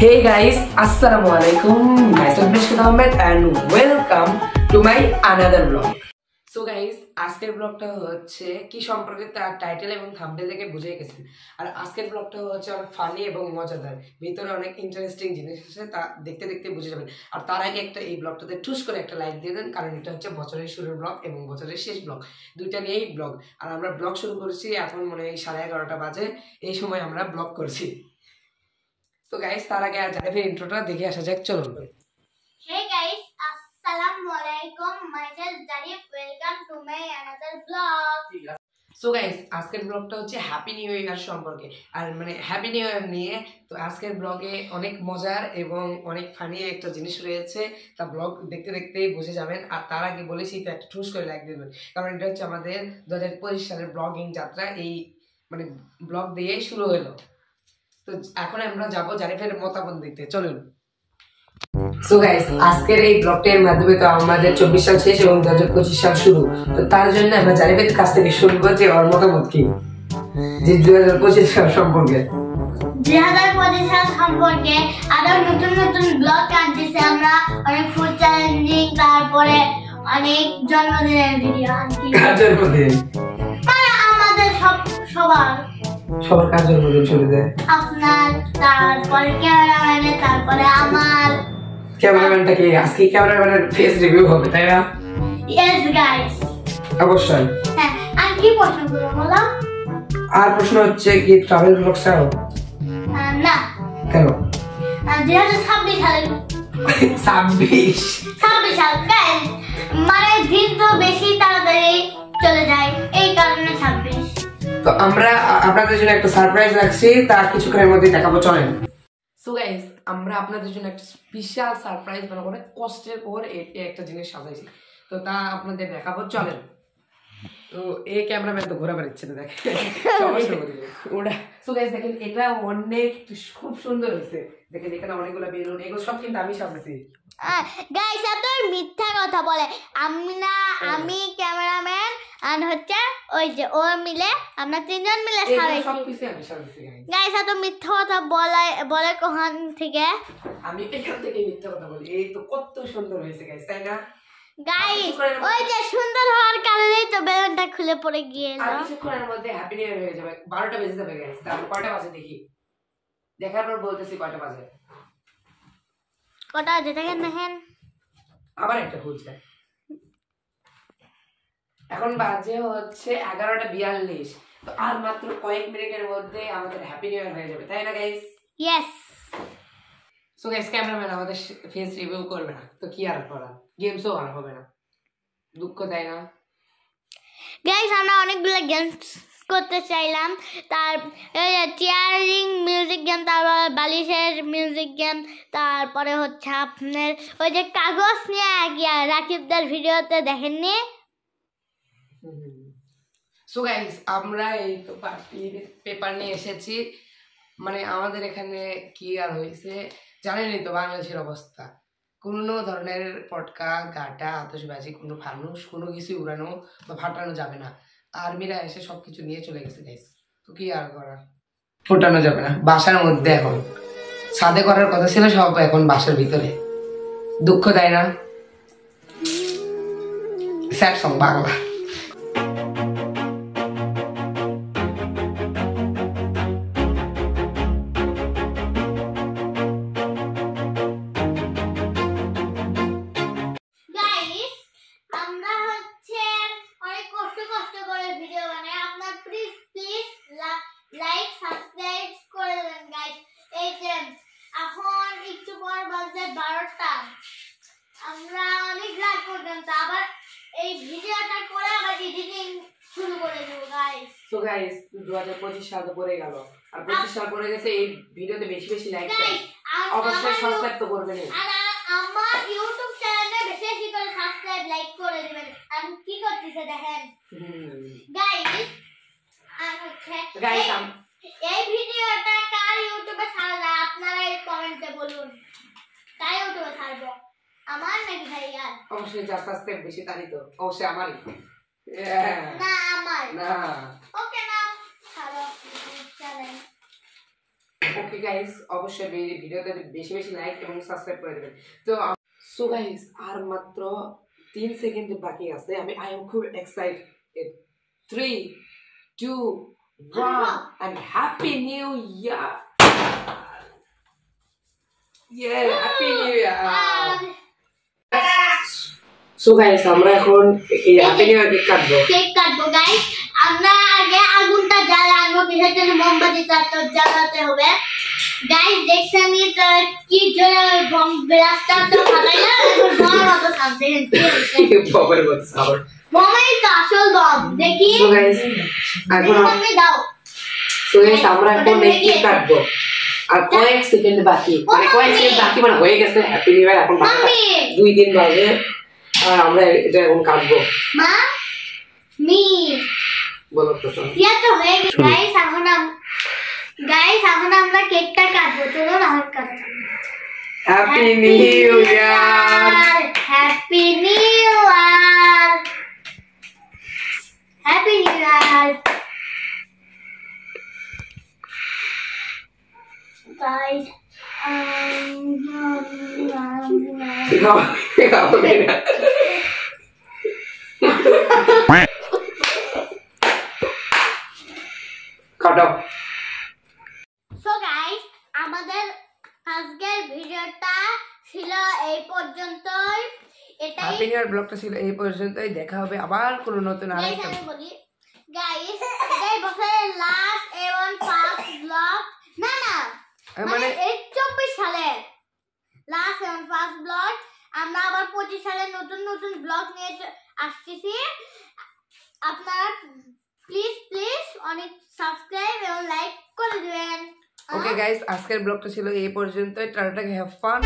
Hey guys, Assalamualaikum. Myself Mishkat Ahmed and welcome to my another vlog. So guys, আজকের ব্লগটা হচ্ছে কি সম্পর্কে তার টাইটেল এবং থাম্বনেল দেখে বুঝে গেছেন। আর আজকের ব্লগটা হচ্ছে অনেক ফানি এবং মজাদার। ভিতরে অনেক ইন্টারেস্টিং জিনিস আছে, তা দেখতে দেখতে বুঝে যাবেন। আর তার আগে একটা এই ব্লগটাতে ঠুস করে একটা লাইক দিয়ে দেন, কারণ এটা হচ্ছে বছরের শুরুর ব্লগ এবং বছরের শেষ ব্লগ, দুইটা নিয়েই ব্লগ। আর আমরা ব্লগ শুরু করেছি এখন মনে হয় 11:30 বাজে, এই সময় আমরা ব্লগ করছি। তো গাইস, তার আগে জারিফের ইন্ট্রোটা দেখে আসা যাক, চলুন। Hey guys, Assalamualaikum. Myself Jarif. Welcome to my another vlog. So guys, আজকের ব্লগটা হচ্ছে হ্যাপি নিউ ইয়ার সম্পর্কে, আর মানে হ্যাপি নিউ ইয়ার নিয়ে। তো আজকের ব্লগে অনেক মজার এবং অনেক ফানি একটা জিনিস রয়েছে, তা ব্লগ দেখতে দেখতেই বুঝে যাবেন। আর তার আগে বলেছি তো একটা ঠুস করে লাইক দেবেন, কারণ এটা হচ্ছে আমাদের 2025 সালের ব্লগিং যাত্রা, এই মানে ব্লগ দিয়েই শুরু হলো। তো এখন আমরা যাবো জারিফের মতামত দিতে, চলুন। সো গাইস, আজকের এই ব্লগটার মাধ্যমে তো আমাদের 24 সাল শেষ এবং 2025 সাল শুরু। তো তার জন্য আমরা জারিফের কাছ থেকে শুনবো যে ওর মতামত কি যে 2025 সাল সম্পর্কে। 2025 সাল সম্পর্কে আরো নতুন নতুন ব্লগ আনতেছি আমরা, অনেক ফুড চ্যালেঞ্জিং, তারপরে অনেক জন্মদিনের ভিডিও আনছি। কার জন্মদিন? আমাদের সবার কার জন্মদিন চলে যায়? আপনার, তারপরে ক্যামেরাম্যানের, তারপরে আমার। ক্যামেরাম্যানটা কি আজকে ক্যামেরাম্যানের ফেস রিভিউ হবে, তাই না? ইয়েস গাইস, অবশ্যই। হ্যাঁ, আর কি প্রশ্ন করবো বলো? আর প্রশ্ন হচ্ছে কি ট্রাভেল ব্লগ চাও? না। কেন? 2026 সালে 26 সাল গাইস, মানে দিন তো বেশি তাড়াতাড়ি চলে যায়, এই কারণে 26। তো আমরা আপনাদের জন্য একটা সারপ্রাইজ রাখছি, তা কিছুক্ষণের মধ্যে দেখাবো, চলেন। সো গাইস, আমরা আপনাদের জন্য একটা স্পেশাল সারপ্রাইজ বানাবো, অনেক কষ্টের পর একটা জিনিস সাজাইছি, তো তা আপনাদের দেখাবো, চলেন। তো এই ক্যামেরাম্যান তো ঘোরা বেড়াচ্ছে না, দেখেন সমস্যা করে ওটা। সো গাইস দেখেন, এটা অনেক খুব সুন্দর হয়েছে, দেখেন এখানে অনেকগুলো বেলুন, এগুলো সব কিন্তু আমি সাজাইছি। গাইস, এত মিথ্যা কথা বলে। আমি ক্যামেরাম্যান আর হচ্ছে ওই যে ও মিলে, আমরা তিনজন মিলে সাজাইছি। সবকিছু আমি সাজাইছি গাইস, এত মিথ্যা কথা বলে কোন থেকে? আমি এখান থেকে মিথ্যা কথা বলি, এই তো কত সুন্দর হয়েছে গাইস, তাই না? গাইস, ওই যে সুন্দর হওয়ার কারণেই তো বেলুনটা খুলে পড়ে গিয়েছিল। আর কিছুক্ষণের মধ্যে হ্যাপি নিউ ইয়ার হয়ে যাবে, 12টা বেজে যাবে গাইস। তারপর কয়টা বাজে দেখি, দেখার পর বলতেছি কয়টা বাজে। কটা বাজে দেখেন? আবার একটা খুঁজছে, এখন বাজে হচ্ছে 11:42। তো আর মাত্র কয়েক মিনিটের মধ্যে আমাদের হ্যাপি নিউ ইয়ার হয়ে যাবে, তাই না guys? Yes. So guys, cameraman আমাদের ফেস রিভিউ করবে না, তো কি আর করা, গেমসও আর হবে না, দুঃখ, তাই না? গাইস, আমরা অনেকগুলো গেমস করতে চাইলাম, তার চেয়ারিং মিউজিক গেম, তারপরে বালিশের মিউজিক গেম, তারপরে হচ্ছে আপনার ওই যে কাগজ নিয়ে গিয়া রাকিবদের ভিডিওতে দেখেননি। সো গাইস, আমরা এই তো পেপার নিয়ে এসেছি, মানে আমাদের এখানে কি আর হয়েছে জানেনই তো, বাংলাদেশের অবস্থা, কোনো ধরনের পটকা, গাটা, আতশবাজি, কোনো ফানুস, কোনো কিছুই উড়ানো বা ফাটানো যাবে না। আর্মিরা এসে সবকিছু নিয়ে চলে গেছে গাইস, তো কি আর করার, ফোটানো যাবে না। বাসার মধ্যে এখন ছাদে করার কথা ছিল, সব এখন বাসার ভিতরে, দুঃখ, তাই না? Sad song Bangla. আমরা অনেক রাত পর্যন্ত আবার এই ভিডিওটা করে আবার এডিটিং শুরু করে দেব গাইস। সো গাইস, 2025 সাল তো পড়ে গেল, আর 25 সাল পড়ে গেছে, এই ভিডিওতে বেশি বেশি লাইক চাই, অবশ্যই সাবস্ক্রাইব তো করবেন। আর আমার ইউটিউব চ্যানেলে বেশি বেশি করে সাবস্ক্রাইব লাইক করে দিবেন। আমি কি করতেছে দেখেন গাইস। আর হচ্ছে গাইস, এই ভিডিওটা কার ইউটিউবে ছাড়া যায় আপনারা এই কমেন্টে বলুন, তাই ইউটিউবে ছাড়বো, আমার নাকি ভাইয়া? অবশ্যই যার সাবস্ক্রাইব বেশি তারই তো, অবশ্যই আমারই না, আমার না। ওকে, না ছাড়ো চ্যানেল। ওকে গাইস, অবশ্যই ভিডিওতে বেশি বেশি লাইক এবং সাবস্ক্রাইব করে দেবেন। তো সো গাইস, আর মাত্র 3 সেকেন্ড বাকি আছে। আই এম খুব excited. 3 2 1 and happy new year. Yeah, happy new year. So guys, আমরা এখন এই হ্যাপি নিউ ইয়ার কেক কাটবো গাইস। আমরা আগে আগুনটা জ্বালাবো, কিসের জন্য? মোমবাতিটা তো জ্বালাতে হবে। গাইস দেখছেন কি জোরে বম ব্লাস্টটা তো ফাটাই না, বম মতো সামনে বমের মতো সাউন্ড। বমই তো আসল বম। দেখি। সো গাইস, এখন আমি দাও। সো গাইস, আমরা এখন কেক কাটবো। আর কয়েক সেকেন্ড বাকি, মানে কয়েক সেকেন্ড বাকি, মানে হয়ে গেছে হ্যাপি নিউ ইয়ার। এখন 2 দিন বাজে আর আমরা এটা এখন কাটবো। মা মি বলো তো ইয়া তো হয়ে গেছে। গাইস এখন আমরা কেকটা কাটবো। চলো না কাটবো। Happy new year, happy new year, happy new year guys. কাটো। সো গাইস, আমাদের আজকের ভিডিওটা ছিল এই পর্যন্তই। এটাই হ্যাপি নিউ ইয়ার ব্লগটা ছিল এই পর্যন্তই। দেখা হবে আবার কোনো নতুন আরেকটা। আমি বলি গাইস, এটাই বছরের লাস্ট এবং ফার্স্ট ব্লগ। না মানে 24 সালের লাস্ট এবং ফার্স্ট ব্লগ। আমরা আবার 25 সালে নতুন নতুন ব্লগ নিয়ে আসতেছি। আপনারা প্লিজ অনেক সাবস্ক্রাইব এবং লাইক করে দিবেন। ওকে গাইস, আজকের ব্লগটা ছিল এই পর্যন্তই। Tata, have fun.